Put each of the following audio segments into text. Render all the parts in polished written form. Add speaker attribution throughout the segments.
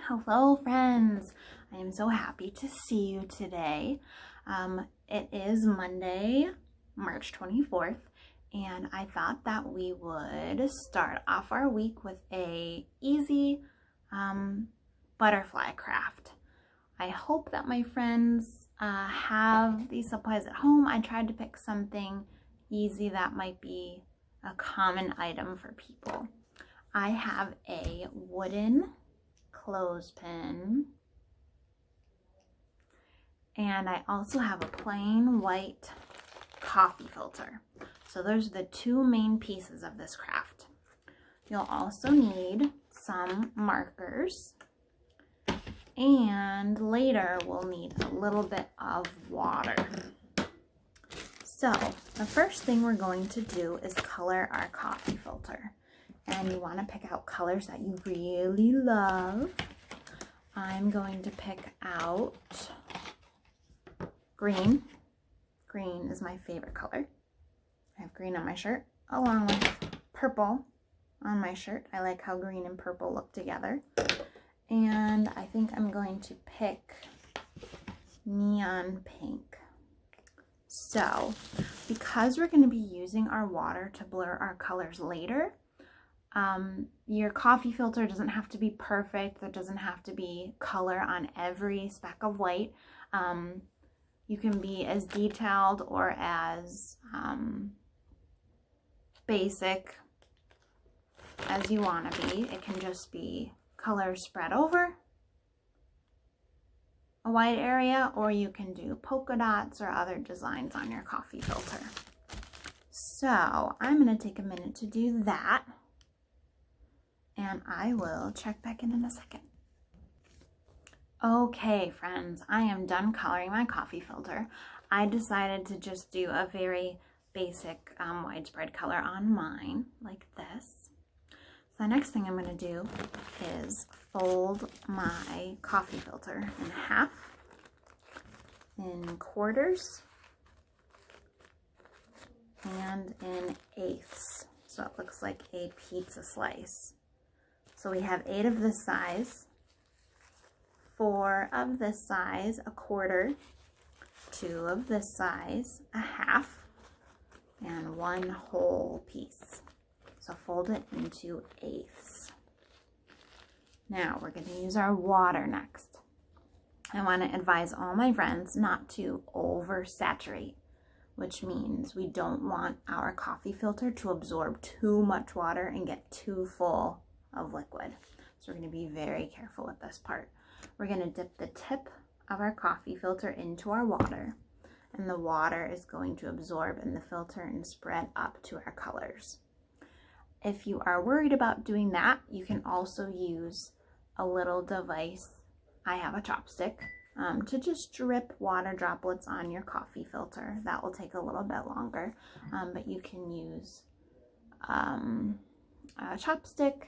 Speaker 1: Hello friends, I am so happy to see you today. It is Monday, March 24th, and I thought that we would start off our week with a easy butterfly craft. I hope that my friends have these supplies at home. I tried to pick something easy that might be a common item for people. I have a wooden clothespin, and I also have a plain white coffee filter. So those are the two main pieces of this craft. You'll also need some markers, and later we'll need a little bit of water. So the first thing we're going to do is color our coffee filter. And you want to pick out colors that you really love. I'm going to pick out green. Green is my favorite color. I have green on my shirt along with purple on my shirt. I like how green and purple look together. And I think I'm going to pick neon pink. So, because we're going to be using our water to blur our colors later, your coffee filter doesn't have to be perfect. There doesn't have to be color on every speck of white. You can be as detailed or as basic as you want to be. It can just be colors spread over a wide area, or you can do polka dots or other designs on your coffee filter. So I'm going to take a minute to do that, and I will check back in a second. Okay, friends, I am done coloring my coffee filter. I decided to just do a very basic widespread color on mine, like this. So the next thing I'm going to do is fold my coffee filter in half, in quarters, and in eighths. So it looks like a pizza slice. So we have 8 of this size, 4 of this size, a quarter, 2 of this size, a half, and 1 whole piece. So fold it into eighths. Now we're going to use our water next. I want to advise all my friends not to oversaturate, which means we don't want our coffee filter to absorb too much water and get too full of liquid. So we're going to be very careful with this part. We're going to dip the tip of our coffee filter into our water, and the water is going to absorb in the filter and spread up to our colors. If you are worried about doing that, you can also use a little device. I have a chopstick to just drip water droplets on your coffee filter. That will take a little bit longer, but you can use a chopstick,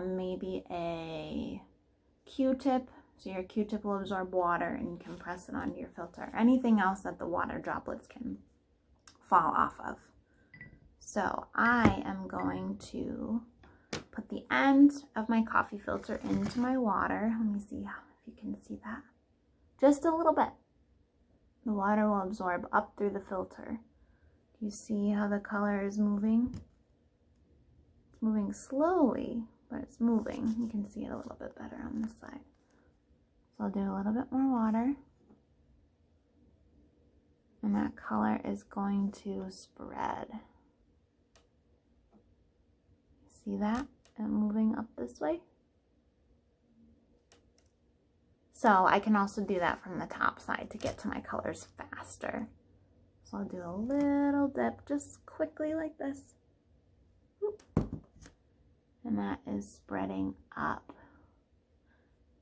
Speaker 1: maybe a Q-tip, so your Q-tip will absorb water and you can press it onto your filter. Anything else that the water droplets can fall off of. So I am going to put the end of my coffee filter into my water. Let me see if you can see that. Just a little bit. The water will absorb up through the filter. Do you see how the color is moving? It's moving slowly, but it's moving. You can see it a little bit better on this side. So I'll do a little bit more water. And that color is going to spread. See that? And moving up this way. So I can also do that from the top side to get to my colors faster. So I'll do a little dip just quickly like this. And that is spreading up.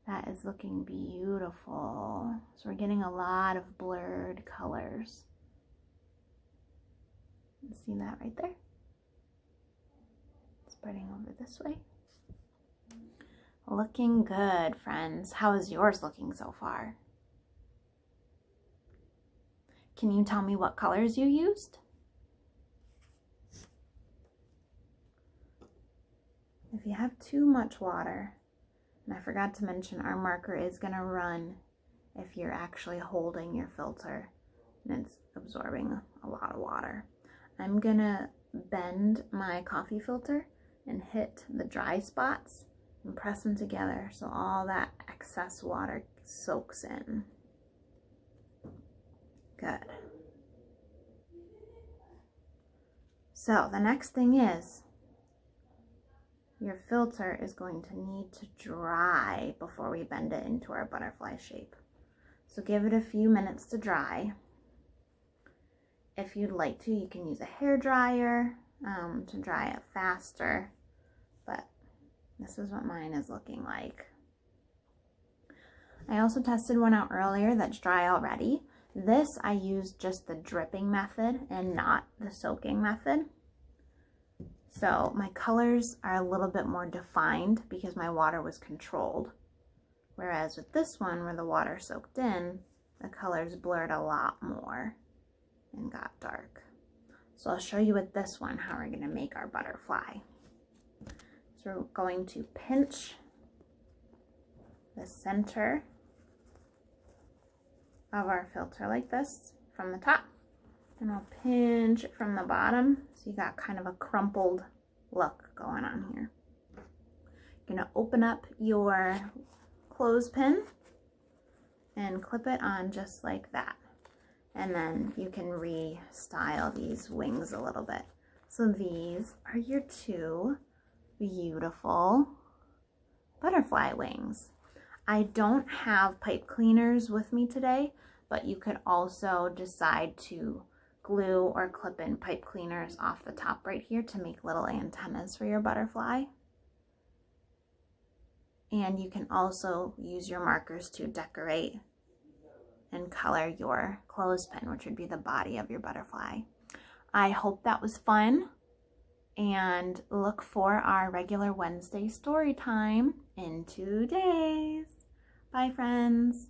Speaker 1: That is looking beautiful. So we're getting a lot of blurred colors. See that right there? Spreading over this way. Looking good, friends. How is yours looking so far? Can you tell me what colors you used? If you have too much water, And I forgot to mention our marker is going to run if you're actually holding your filter and it's absorbing a lot of water. I'm going to bend my coffee filter and hit the dry spots and press them together so all that excess water soaks in. Good. So the next thing is your filter is going to need to dry before we bend it into our butterfly shape. So give it a few minutes to dry. If you'd like to, you can use a hair dryer to dry it faster, but this is what mine is looking like. I also tested one out earlier that's dry already. This I used just the dripping method and not the soaking method. So my colors are a little bit more defined because my water was controlled. Whereas with this one, where the water soaked in, the colors blurred a lot more and got dark. So I'll show you with this one how we're going to make our butterfly. So we're going to pinch the center of our filter like this from the top. And I'll pinch it from the bottom, so you got kind of a crumpled look going on here. You're gonna open up your clothespin and clip it on just like that. And then you can restyle these wings a little bit. So these are your two beautiful butterfly wings. I don't have pipe cleaners with me today, but you could also decide to glue or clip in pipe cleaners off the top right here to make little antennas for your butterfly. And you can also use your markers to decorate and color your clothespin, which would be the body of your butterfly. I hope that was fun, and look for our regular Wednesday story time in 2 days. Bye, friends.